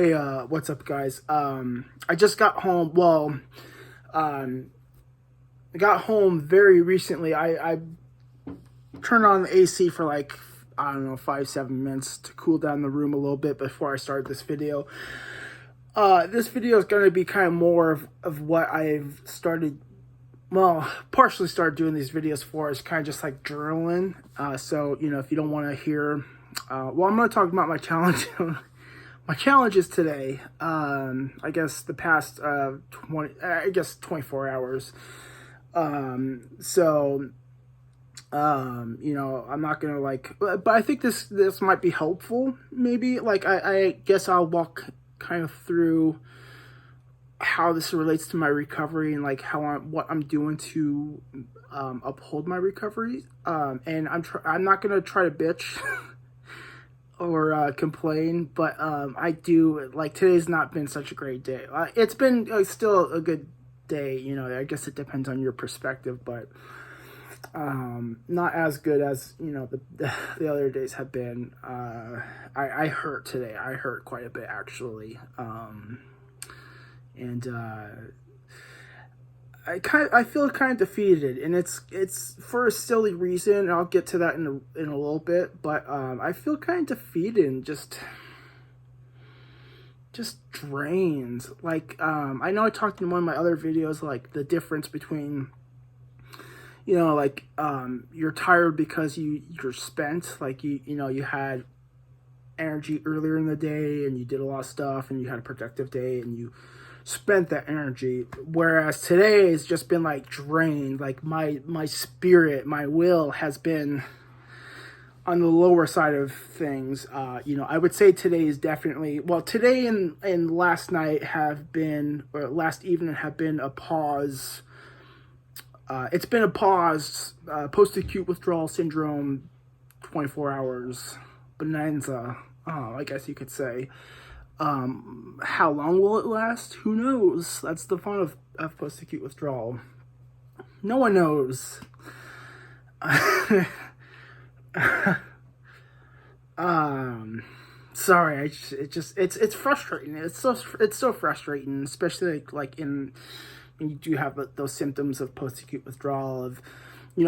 Hey, what's up, guys? I just got home. I got home very recently. I turned on the AC for like, I don't know, 5, 7 minutes to cool down the room a little bit before I started this video. This video is going to be kind of more of what I've partially started doing these videos for, is kind of just like journaling. So, if you don't want to hear, I'm going to talk about my challenge. My challenges today, I guess the past 24 hours. I'm not gonna but I think this might be helpful. Maybe I guess I'll walk kind of through how this relates to my recovery and what I'm doing to uphold my recovery. And I'm not gonna try to bitch or complain, but I do, today's not been such a great day. It's been still a good day, I guess it depends on your perspective, but not as good as the other days have been. I hurt today. I hurt quite a bit, actually. I feel kind of defeated, and it's for a silly reason, and I'll get to that in a little bit. But I feel kind of defeated and just drained. I know I talked in one of my other videos, the difference between you're tired because you're spent, you had energy earlier in the day and you did a lot of stuff and you had a productive day and you spent that energy, whereas today has just been drained. My spirit, my will has been on the lower side of things. I would say today is definitely, today and last night last evening have been a pause. It's been a pause, post-acute withdrawal syndrome, 24 hours, bonanza, I guess you could say. How long will it last? Who knows? That's the fun of post-acute withdrawal. No one knows. Sorry, it's frustrating. It's so frustrating, especially when you do have those symptoms of post-acute withdrawal.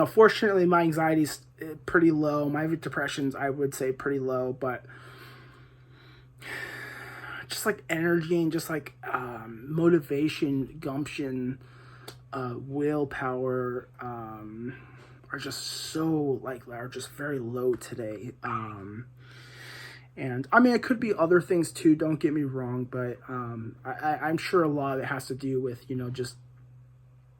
Fortunately, my anxiety's pretty low. My depression's, I would say, pretty low, but just energy and just motivation, gumption, willpower, are just are just very low today. And I mean, it could be other things too, don't get me wrong, but I'm sure a lot of it has to do with just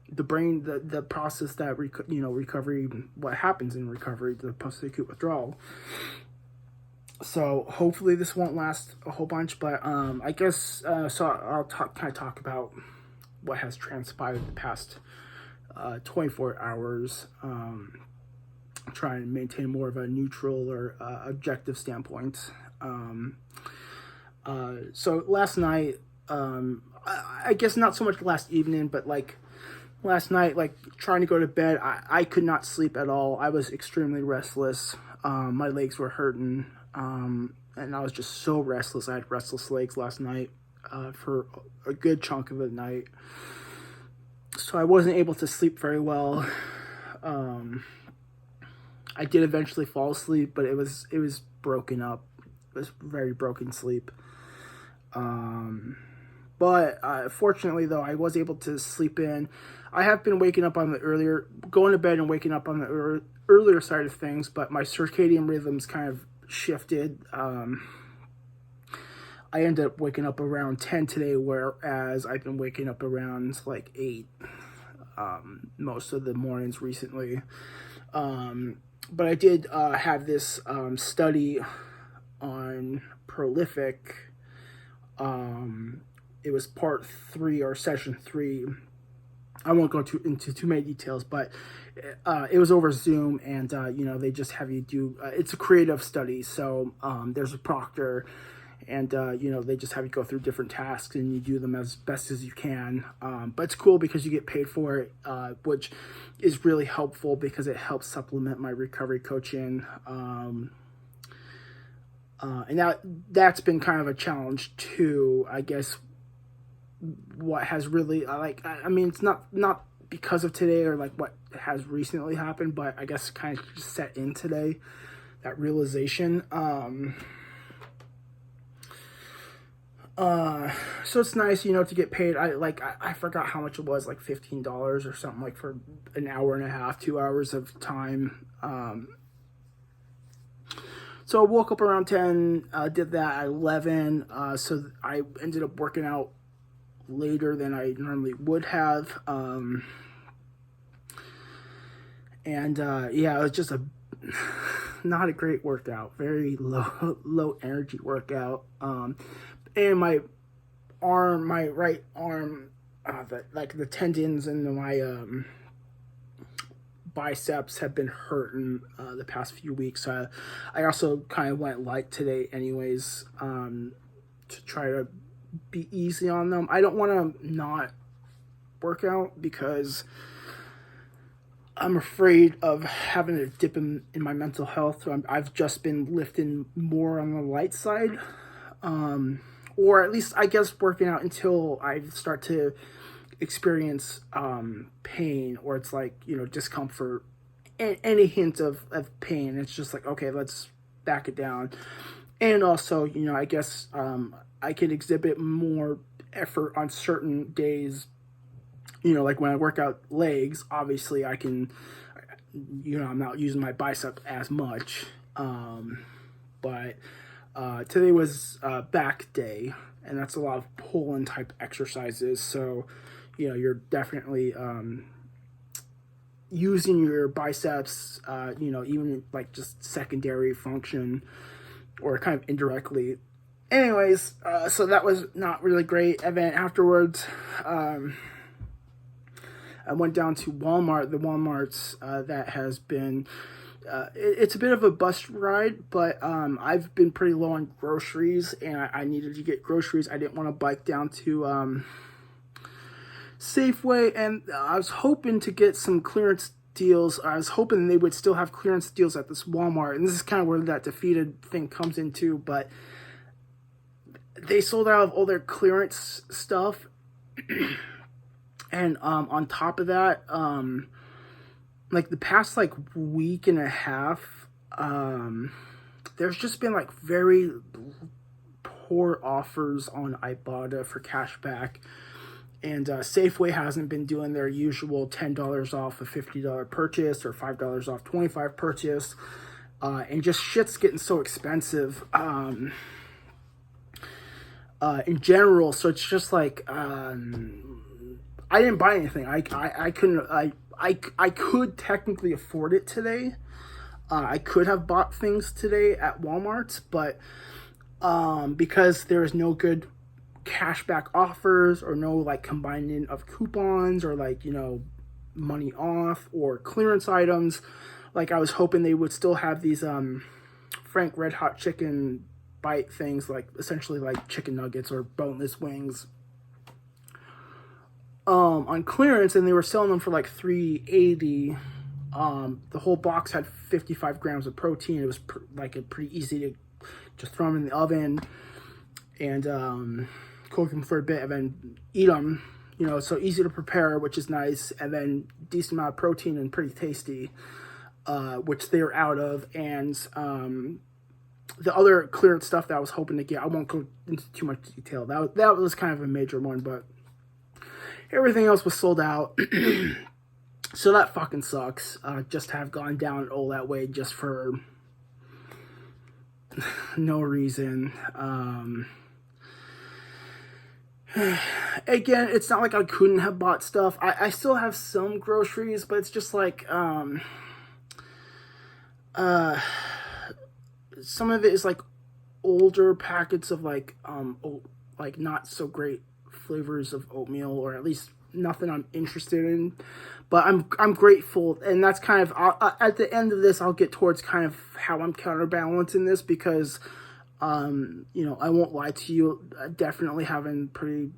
the brain, the process that recovery, what happens in recovery, the post-acute withdrawal. So hopefully this won't last a whole bunch, but I guess so I'll talk about what has transpired the past 24 hours. Try and maintain more of a neutral or objective standpoint. So last night, I guess not so much last evening, but last night, trying to go to bed, I could not sleep at all. I was extremely restless. My legs were hurting, and I was just so restless. I had restless legs last night for a good chunk of the night, so I wasn't able to sleep very well. I did eventually fall asleep, but it was broken up. It was very broken sleep. But fortunately, though, I was able to sleep in. I have been waking up going to bed and waking up on the earlier side of things, but my circadian rhythms kind of shifted. I ended up waking up around 10 today, whereas I've been waking up around 8 most of the mornings recently. But I did have this study on Prolific. It was part 3 or session 3. I won't go into too many details, but it was over Zoom, and they just have you do. It's a creative study, so there's a proctor, and they just have you go through different tasks, and you do them as best as you can. But it's cool because you get paid for it, which is really helpful because it helps supplement my recovery coaching. And that's been kind of a challenge too, I guess. What has really I mean, it's not because of today or like what has recently happened, but I guess kind of just set in today, that realization. So it's nice, to get paid. I forgot how much it was, like $15 or something, like for an hour and a half, 2 hours of time. So I woke up around 10, did that at 11. So I ended up working out later than I normally would have. Yeah, it was just not a great workout, very low energy workout. And my right arm, the tendons in my biceps have been hurting the past few weeks. I also kind of went light today anyways, to try to be easy on them. I don't want to not work out because I'm afraid of having a dip in my mental health. So I've just been lifting more on the light side, or at least I guess working out until I start to experience pain, or it's like, discomfort, any hint of pain. It's just like, okay, let's back it down. And also, I guess I can exhibit more effort on certain days. Like when I work out legs, obviously I can, I'm not using my bicep as much. But today was back day, and that's a lot of pulling type exercises. So, you're definitely using your biceps, even like just secondary function or kind of indirectly. Anyways, so that was not really great. And then afterwards, I went down to Walmart. The Walmart's that has been, it's a bit of a bus ride, but I've been pretty low on groceries, and I needed to get groceries. I didn't want to bike down to Safeway, and I was hoping to get some clearance deals. I was hoping they would still have clearance deals at this Walmart, and this is kind of where that defeated thing comes into, but they sold out of all their clearance stuff. And on top of that, like the past like week and a half, there's just been like very poor offers on Ibotta for cashback. And Safeway hasn't been doing their usual $10 off a $50 purchase or $5 off $25 purchase. And just shit's getting so expensive in general. So it's just like, I didn't buy anything. I couldn't, I could technically afford it today. I could have bought things today at Walmart, but because there is no good cashback offers or no like combining of coupons or like, money off or clearance items, like I was hoping they would still have these Frank Red Hot Chicken bite things, like essentially like chicken nuggets or boneless wings on clearance, and they were selling them for like $3.80. The whole box had 55 grams of protein. It was pretty easy to just throw them in the oven and cook them for a bit and then eat them. So easy to prepare, which is nice, and then decent amount of protein and pretty tasty, which they're out of. And the other clearance stuff that I was hoping to get, I won't go into too much detail. That was kind of a major one, but everything else was sold out. So that fucking sucks. Just to have gone down all that way just for no reason. Again, it's not like I couldn't have bought stuff. I still have some groceries, but it's just like some of it is like older packets of like not so great flavors of oatmeal, or at least nothing I'm interested in. But I'm grateful, and that's kind of at the end of this, I'll get towards kind of how I'm counterbalancing this, because I won't lie to you, definitely having pretty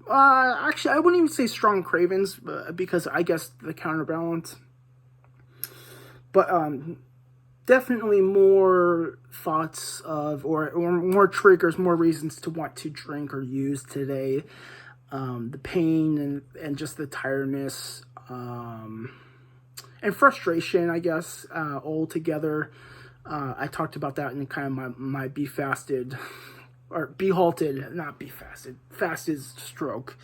actually I wouldn't even say strong cravings, because I guess the counterbalance. But definitely more thoughts of, or more triggers, more reasons to want to drink or use today. The pain and just the tiredness, and frustration, I guess, all together. I talked about that in kind of my Be Fasted, or Be Halted, not Be Fasted, fasted stroke,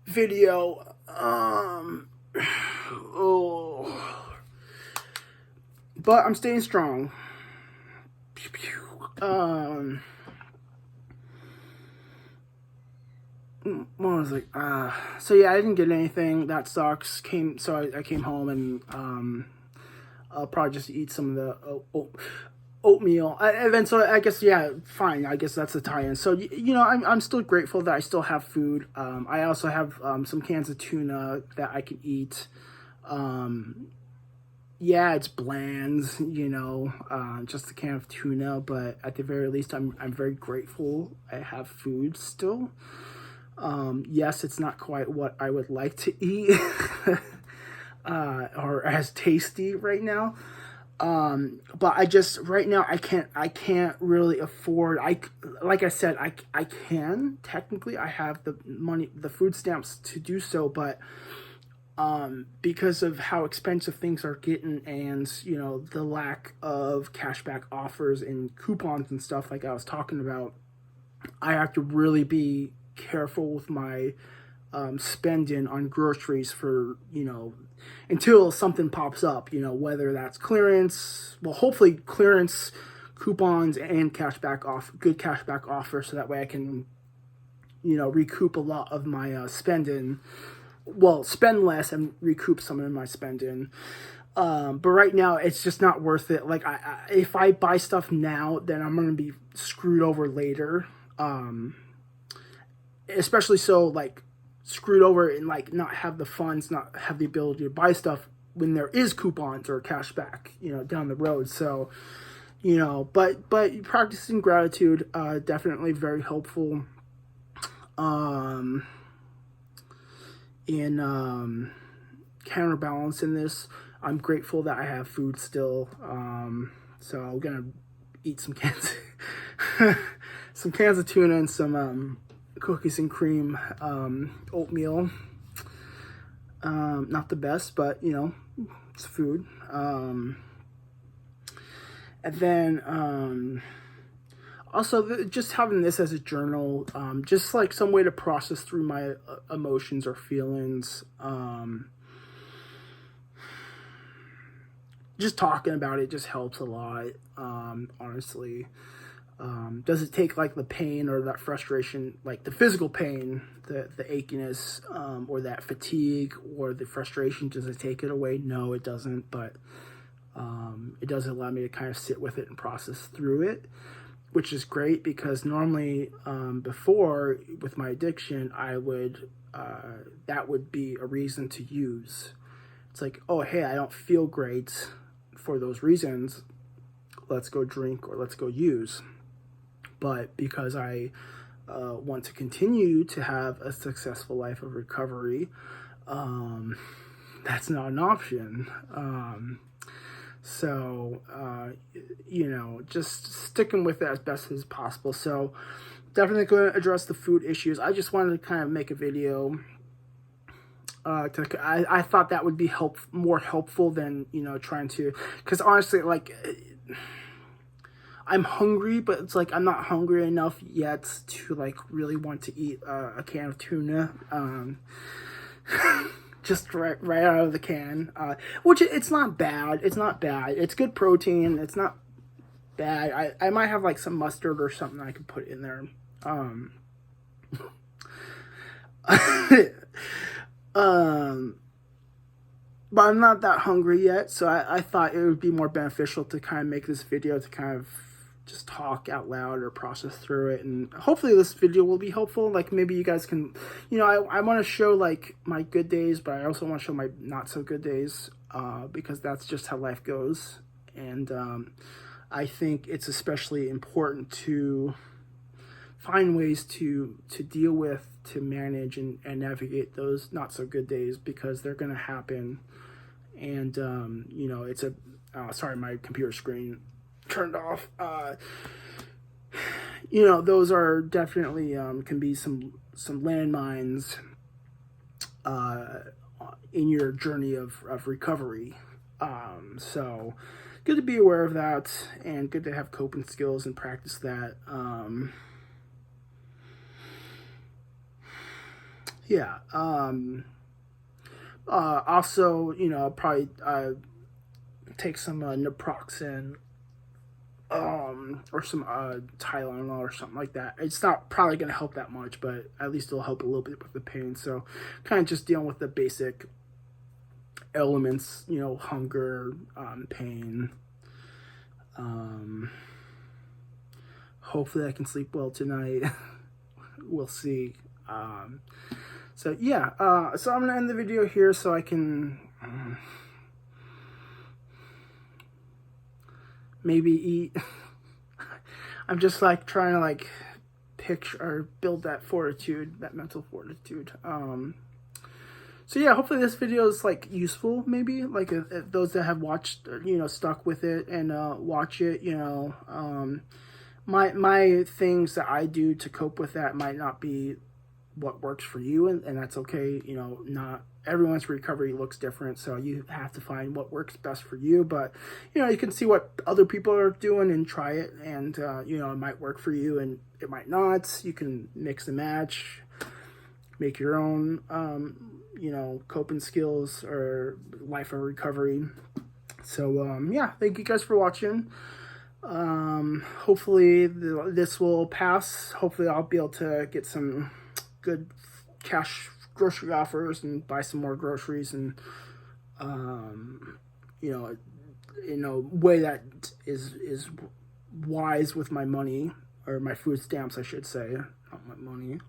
video. Oh, but I'm staying strong. What was like? So yeah, I didn't get anything. That sucks. I came home and I'll probably just eat some of the oatmeal. And then so I guess, yeah, fine. I guess that's the tie-in. So you know, I'm still grateful that I still have food. I also have some cans of tuna that I can eat. Yeah, it's bland, you know, just a can of tuna, but at the very least, I'm very grateful I have food still. Yes, it's not quite what I would like to eat, or as tasty right now. But right now, I can't really afford, like I said, I can, technically, I have the money, the food stamps to do so, but because of how expensive things are getting, and you know, the lack of cashback offers and coupons and stuff like I was talking about, I have to really be careful with my spending on groceries for, you know, until something pops up, you know, whether that's clearance, well, hopefully clearance, coupons, and good cashback offers, so that way I can, you know, recoup a lot of my spending. Well, spend less and recoup some of my spending. But right now, it's just not worth it. Like, if I buy stuff now, then I'm going to be screwed over later. Especially so, like, screwed over and, like, not have the funds, not have the ability to buy stuff when there is coupons or cashback, you know, down the road. So, you know, but practicing gratitude, definitely very helpful. In counterbalancing this, I'm grateful that I have food still. So I'm gonna eat some cans, some cans of tuna and some cookies and cream oatmeal. Not the best, but you know, it's food. And then also just having this as a journal, just like some way to process through my emotions or feelings. Just talking about it just helps a lot, honestly. Does it take like the pain or that frustration, like the physical pain, the achiness, or that fatigue or the frustration, does it take it away? No, it doesn't, but it does allow me to kind of sit with it and process through it, which is great, because normally before, with my addiction, I would that would be a reason to use. It's like, oh, hey, I don't feel great for those reasons, let's go drink or let's go use. But because I want to continue to have a successful life of recovery, that's not an option. So, you know, just sticking with it as best as possible. So definitely going to address the food issues. I just wanted to kind of make a video. I thought that would be more helpful than, you know, trying to, because honestly, like, I'm hungry, but it's like I'm not hungry enough yet to like really want to eat a can of tuna. Just right out of the can, which it's not bad. It's not bad. It's good protein. It's not bad. I might have like some mustard or something I could put in there. But I'm not that hungry yet, so I thought it would be more beneficial to kind of make this video to kind of just talk out loud or process through it, and hopefully this video will be helpful. Like, maybe you guys can, you know, I want to show like my good days, but I also want to show my not so good days, because that's just how life goes. And I think it's especially important to find ways to deal with, to manage and navigate those not so good days, because they're going to happen. And you know, it's a sorry, my computer screen turned off. You know, those are definitely can be some landmines in your journey of recovery. So good to be aware of that, and good to have coping skills and practice that. Yeah. Also, you know, I'll probably take some naproxen, or some Tylenol or something like that. It's not probably going to help that much, but at least it'll help a little bit with the pain. So kind of just dealing with the basic elements, you know, hunger, pain. Hopefully I can sleep well tonight. We'll see. So yeah, so I'm gonna end the video here so I can maybe eat. I'm just like trying to like picture or build that fortitude, that mental fortitude. So yeah, hopefully this video is like useful, maybe like if those that have watched, you know, stuck with it and watch it, you know, my things that I do to cope with that might not be what works for you, and that's okay. You know, not everyone's recovery looks different, so you have to find what works best for you. But you know, you can see what other people are doing and try it, and you know, it might work for you and it might not. You can mix and match, make your own you know, coping skills or life of recovery. So yeah, thank you guys for watching. Hopefully this will pass. Hopefully I'll be able to get some good cash grocery offers and buy some more groceries, and you know, in a way that is wise with my money, or my food stamps I should say, not my money.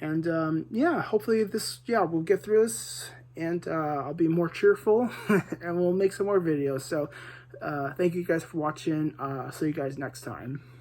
And yeah, hopefully we'll get through this, and I'll be more cheerful and we'll make some more videos. So thank you guys for watching. See you guys next time.